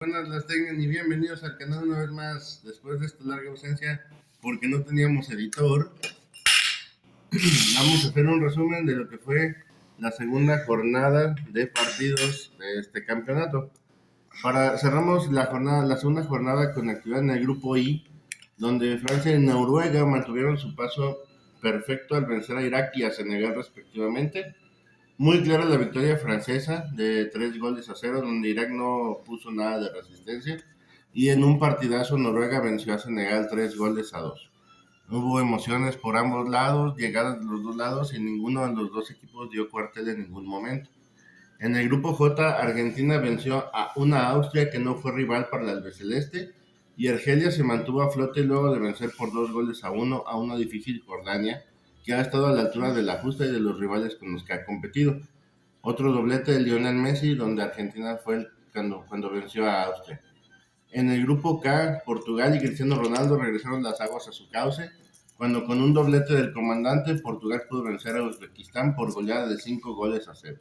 Buenas las tengan y bienvenidos al canal una vez más después de esta larga ausencia porque no teníamos editor. Vamos a hacer un resumen de lo que fue la segunda jornada de partidos de este campeonato. Cerramos la segunda jornada con actividad en el grupo I, donde Francia y Noruega mantuvieron su paso perfecto al vencer a Irak y a Senegal respectivamente. Muy clara la victoria francesa de 3-0, donde Irak no puso nada de resistencia. Y en un partidazo Noruega venció a Senegal 3-2. Hubo emociones por ambos lados, llegadas de los dos lados y ninguno de los dos equipos dio cuartel en ningún momento. En el grupo J, Argentina venció a una Austria que no fue rival para la albiceleste y Argelia se mantuvo a flote luego de vencer por 2-1 a una difícil Jordania que ha estado a la altura de la justa y de los rivales con los que ha competido. Otro doblete de Lionel Messi, donde Argentina fue cuando venció a Austria. En el grupo K, Portugal y Cristiano Ronaldo regresaron las aguas a su cauce, cuando con un doblete del comandante, Portugal pudo vencer a Uzbekistán por goleada de 5-0.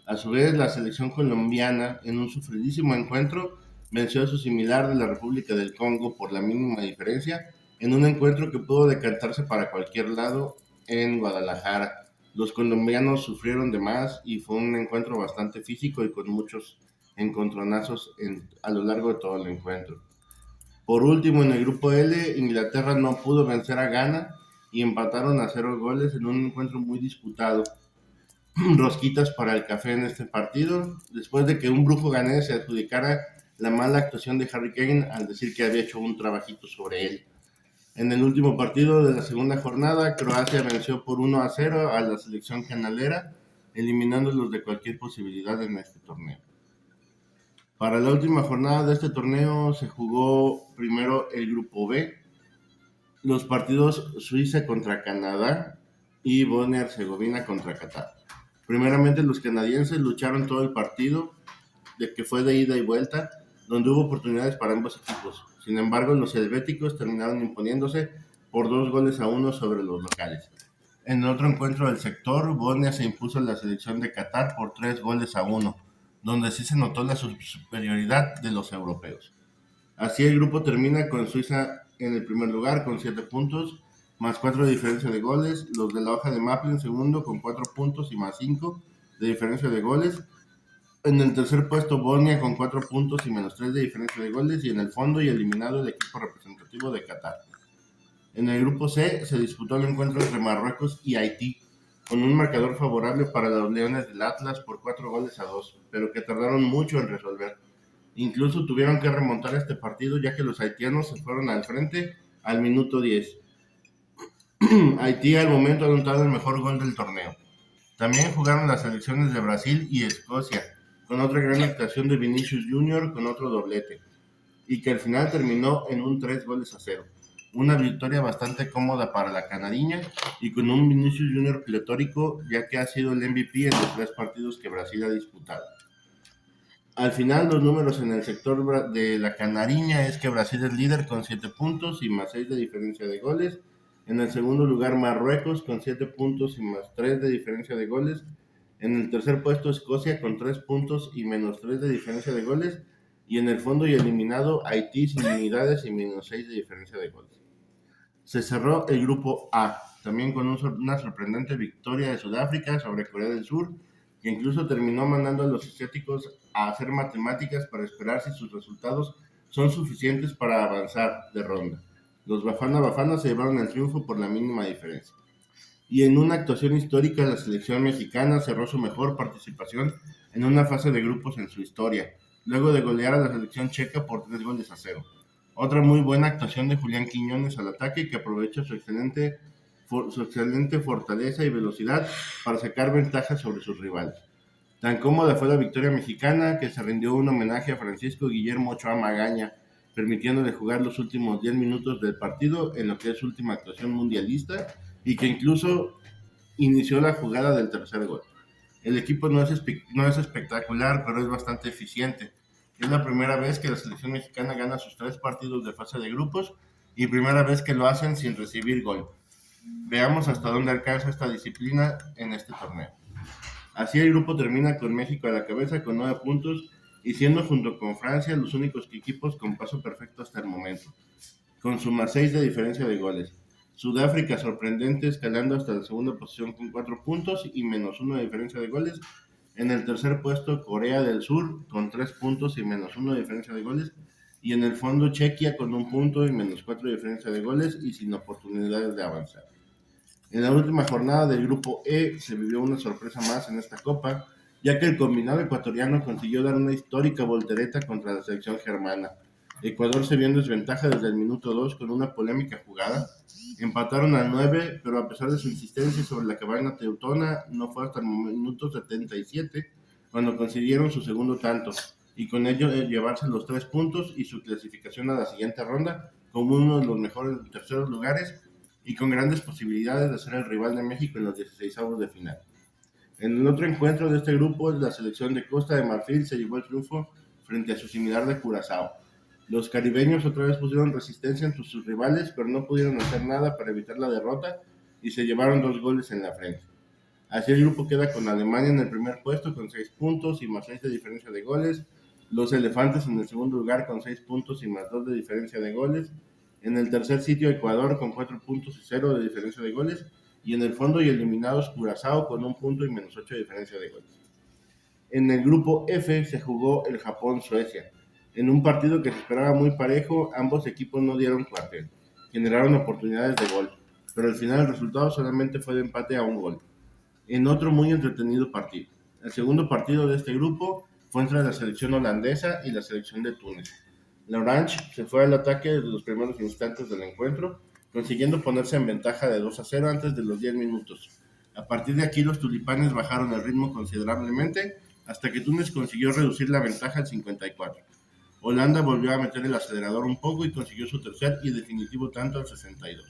A su vez, la selección colombiana, en un sufridísimo encuentro, venció a su similar de la República del Congo por la mínima diferencia, en un encuentro que pudo decantarse para cualquier lado en Guadalajara. Los colombianos sufrieron de más y fue un encuentro bastante físico y con muchos encontronazos a lo largo de todo el encuentro. Por último, en el grupo L, Inglaterra no pudo vencer a Ghana y empataron a 0 goles en un encuentro muy disputado. Rosquitas para el café en este partido, después de que un brujo ganés se adjudicara la mala actuación de Harry Kane al decir que había hecho un trabajito sobre él. En el último partido de la segunda jornada, Croacia venció por 1-0 a la selección canalera, eliminándolos de cualquier posibilidad en este torneo. Para la última jornada de este torneo se jugó primero el grupo B, los partidos Suiza contra Canadá y Bosnia-Herzegovina contra Qatar. Primeramente los canadienses lucharon todo el partido, de que fue de ida y vuelta, donde hubo oportunidades para ambos equipos. Sin embargo, los helvéticos terminaron imponiéndose por 2-1 sobre los locales. En otro encuentro del sector, Bosnia se impuso a la selección de Qatar por 3-1, donde sí se notó la superioridad de los europeos. Así el grupo termina con Suiza en el primer lugar con 7 puntos, más 4 de diferencia de goles, los de la hoja de Maple en segundo con 4 puntos y más 5 de diferencia de goles. En el tercer puesto Bosnia con 4 puntos y menos 3 de diferencia de goles, y en el fondo y eliminado el equipo representativo de Qatar. En el grupo C se disputó el encuentro entre Marruecos y Haití, con un marcador favorable para los Leones del Atlas por 4-2, pero que tardaron mucho en resolver. Incluso tuvieron que remontar este partido ya que los haitianos se fueron al frente al minuto 10. Haití al momento ha anotado el mejor gol del torneo. También jugaron las selecciones de Brasil y Escocia, con otra gran actuación de Vinicius Jr. con otro doblete, y que al final terminó en un 3-0. Una victoria bastante cómoda para la canariña y con un Vinicius Jr. pletórico, ya que ha sido el MVP en los 3 partidos que Brasil ha disputado. Al final, los números en el sector de la canariña es que Brasil es líder con 7 puntos y más 6 de diferencia de goles. En el segundo lugar, Marruecos con 7 puntos y más 3 de diferencia de goles. En el tercer puesto, Escocia con 3 puntos y menos 3 de diferencia de goles. Y en el fondo y eliminado, Haití sin unidades y menos 6 de diferencia de goles. Se cerró el grupo A, también con una sorprendente victoria de Sudáfrica sobre Corea del Sur, que incluso terminó mandando a los asiáticos a hacer matemáticas para esperar si sus resultados son suficientes para avanzar de ronda. Los Bafana se llevaron el triunfo por la mínima diferencia. Y en una actuación histórica, la selección mexicana cerró su mejor participación en una fase de grupos en su historia, luego de golear a la selección checa por 3-0. Otra muy buena actuación de Julián Quiñones al ataque, que aprovecha su excelente fortaleza y velocidad para sacar ventaja sobre sus rivales. Tan cómoda fue la victoria mexicana que se rindió un homenaje a Francisco Guillermo Ochoa Magaña, permitiéndole jugar los últimos 10 minutos del partido en lo que es su última actuación mundialista, y que incluso inició la jugada del tercer gol. El equipo no es espectacular, pero es bastante eficiente. Es la primera vez que la selección mexicana gana sus 3 partidos de fase de grupos y primera vez que lo hacen sin recibir gol. Veamos hasta dónde alcanza esta disciplina en este torneo. Así el grupo termina con México a la cabeza con 9 puntos y siendo junto con Francia los únicos equipos con paso perfecto hasta el momento, con su más 6 de diferencia de goles. Sudáfrica sorprendente escalando hasta la segunda posición con 4 puntos y menos 1 de diferencia de goles. En el tercer puesto Corea del Sur con 3 puntos y menos 1 de diferencia de goles. Y en el fondo Chequia con 1 punto y menos 4 de diferencia de goles y sin oportunidades de avanzar. En la última jornada del grupo E se vivió una sorpresa más en esta copa, ya que el combinado ecuatoriano consiguió dar una histórica voltereta contra la selección germana. Ecuador se vio en desventaja desde el minuto 2 con una polémica jugada. Empataron al 9, pero a pesar de su insistencia sobre la cabana teutona, no fue hasta el minuto 77 cuando consiguieron su segundo tanto, y con ello llevarse los 3 puntos y su clasificación a la siguiente ronda como uno de los mejores terceros lugares y con grandes posibilidades de ser el rival de México en los 16avos de final. En el otro encuentro de este grupo, la selección de Costa de Marfil se llevó el triunfo frente a su similar de Curazao. Los caribeños otra vez pusieron resistencia ante sus rivales, pero no pudieron hacer nada para evitar la derrota y se llevaron 2 goles en la frente. Así el grupo queda con Alemania en el primer puesto con 6 puntos y más 6 de diferencia de goles. Los elefantes en el segundo lugar con 6 puntos y más 2 de diferencia de goles. En el tercer sitio Ecuador con 4 puntos y 0 de diferencia de goles. Y en el fondo y eliminados Curazao con 1 punto y menos 8 de diferencia de goles. En el grupo F se jugó el Japón-Suecia. En un partido que se esperaba muy parejo, ambos equipos no dieron cuartel. Generaron oportunidades de gol, pero al final el resultado solamente fue de empate a 1 gol. En otro muy entretenido partido. El segundo partido de este grupo fue entre la selección holandesa y la selección de Túnez. La Orange se fue al ataque desde los primeros instantes del encuentro, consiguiendo ponerse en ventaja de 2-0 antes de los 10 minutos. A partir de aquí los tulipanes bajaron el ritmo considerablemente hasta que Túnez consiguió reducir la ventaja al 54. Holanda volvió a meter el acelerador un poco y consiguió su tercer y definitivo tanto al 62.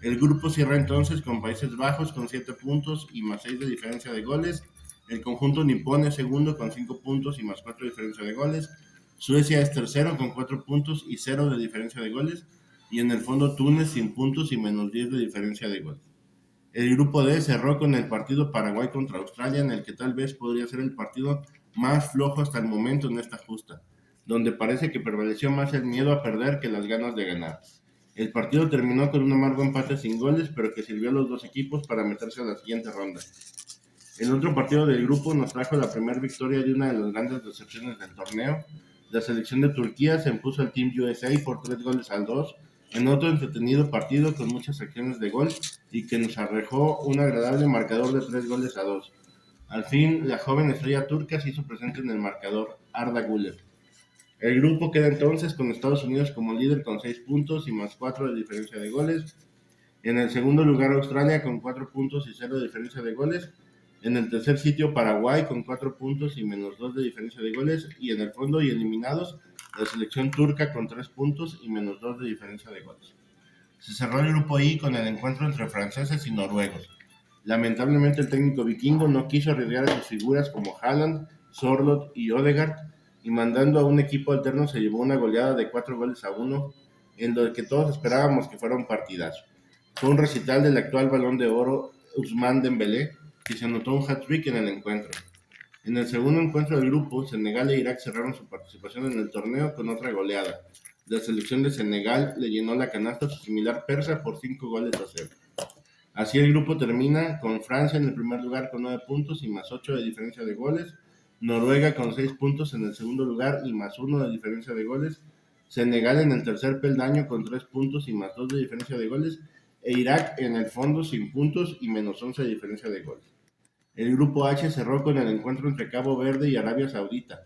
El grupo cierra entonces con Países Bajos con 7 puntos y más 6 de diferencia de goles. El conjunto nipón es segundo con 5 puntos y más 4 de diferencia de goles. Suecia es tercero con 4 puntos y 0 de diferencia de goles. Y en el fondo Túnez sin puntos y menos 10 de diferencia de goles. El grupo D cerró con el partido Paraguay contra Australia, en el que tal vez podría ser el partido más flojo hasta el momento en esta justa, donde parece que prevaleció más el miedo a perder que las ganas de ganar. El partido terminó con un amargo empate sin goles, pero que sirvió a los dos equipos para meterse a la siguiente ronda. El otro partido del grupo nos trajo la primera victoria de una de las grandes decepciones del torneo. La selección de Turquía se impuso al Team USA por 3-2 en otro entretenido partido con muchas acciones de gol y que nos arrojó un agradable marcador de 3-2. Al fin, la joven estrella turca se hizo presente en el marcador, Arda Güler. El grupo queda entonces con Estados Unidos como líder con 6 puntos y más 4 de diferencia de goles. En el segundo lugar Australia con 4 puntos y 0 de diferencia de goles. En el tercer sitio Paraguay con 4 puntos y menos 2 de diferencia de goles. Y en el fondo y eliminados la selección turca con 3 puntos y menos 2 de diferencia de goles. Se cerró el grupo I con el encuentro entre franceses y noruegos. Lamentablemente el técnico vikingo no quiso arriesgar a sus figuras como Haaland, Sorloth y Odegaard, y mandando a un equipo alterno se llevó una goleada de 4-1, en lo que todos esperábamos que fuera un partidazo. Fue un recital del actual Balón de Oro Ousmane Dembélé, que se anotó un hat-trick en el encuentro. En el segundo encuentro del grupo, Senegal e Irak cerraron su participación en el torneo con otra goleada. La selección de Senegal le llenó la canasta a su similar persa por 5-0. Así el grupo termina con Francia en el primer lugar con 9 puntos y más 8 de diferencia de goles, Noruega con 6 puntos en el segundo lugar y más 1 de diferencia de goles, Senegal en el tercer peldaño con 3 puntos y más 2 de diferencia de goles, e Irak en el fondo sin puntos y menos 11 de diferencia de goles. El grupo H cerró con el encuentro entre Cabo Verde y Arabia Saudita.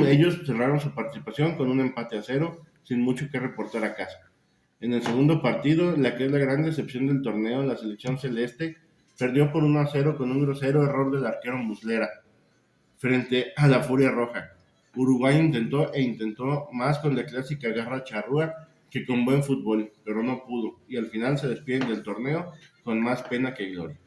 Ellos cerraron su participación con un empate a 0, sin mucho que reportar a casa. En el segundo partido, la que es la gran decepción del torneo, la selección celeste perdió por 1-0 con un grosero error del arquero Muslera frente a la Furia Roja. Uruguay intentó más con la clásica garra charrúa que con buen fútbol, pero no pudo, y al final se despiden del torneo con más pena que gloria.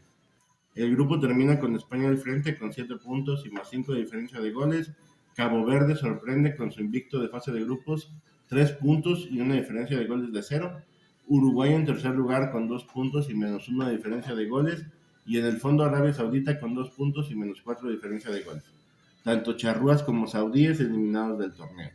El grupo termina con España al frente con 7 puntos y más 5 de diferencia de goles. Cabo Verde sorprende con su invicto de fase de grupos, 3 puntos y una diferencia de goles de 0. Uruguay en tercer lugar con 2 puntos y menos 1 de diferencia de goles. Y en el fondo Arabia Saudita con 2 puntos y menos 4 de diferencia de goles. tanto charrúas como saudíes eliminados del torneo.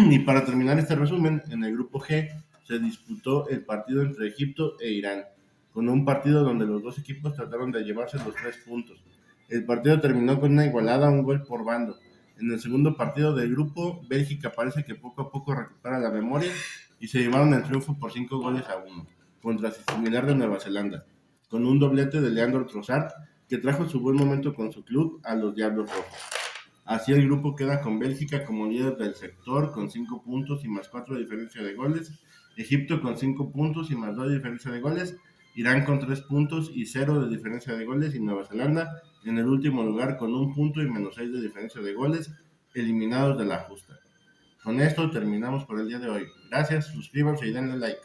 Y para terminar este resumen, en el grupo G se disputó el partido entre Egipto e Irán, con un partido donde los dos equipos trataron de llevarse los 3 puntos. El partido terminó con una igualada, un gol por bando. En el segundo partido del grupo, Bélgica parece que poco a poco recupera la memoria y se llevaron el triunfo por 5-1 contra su similar de Nueva Zelanda, con un doblete de Leandro Trossard que trajo su buen momento con su club a los Diablos Rojos. Así el grupo queda con Bélgica como líder del sector con 5 puntos y más 4 de diferencia de goles, Egipto con 5 puntos y más 2 de diferencia de goles, Irán con 3 puntos y 0 de diferencia de goles y Nueva Zelanda en el último lugar con 1 punto y menos 6 de diferencia de goles, eliminados de la justa. Con esto terminamos por el día de hoy. Gracias, suscríbanse y denle like.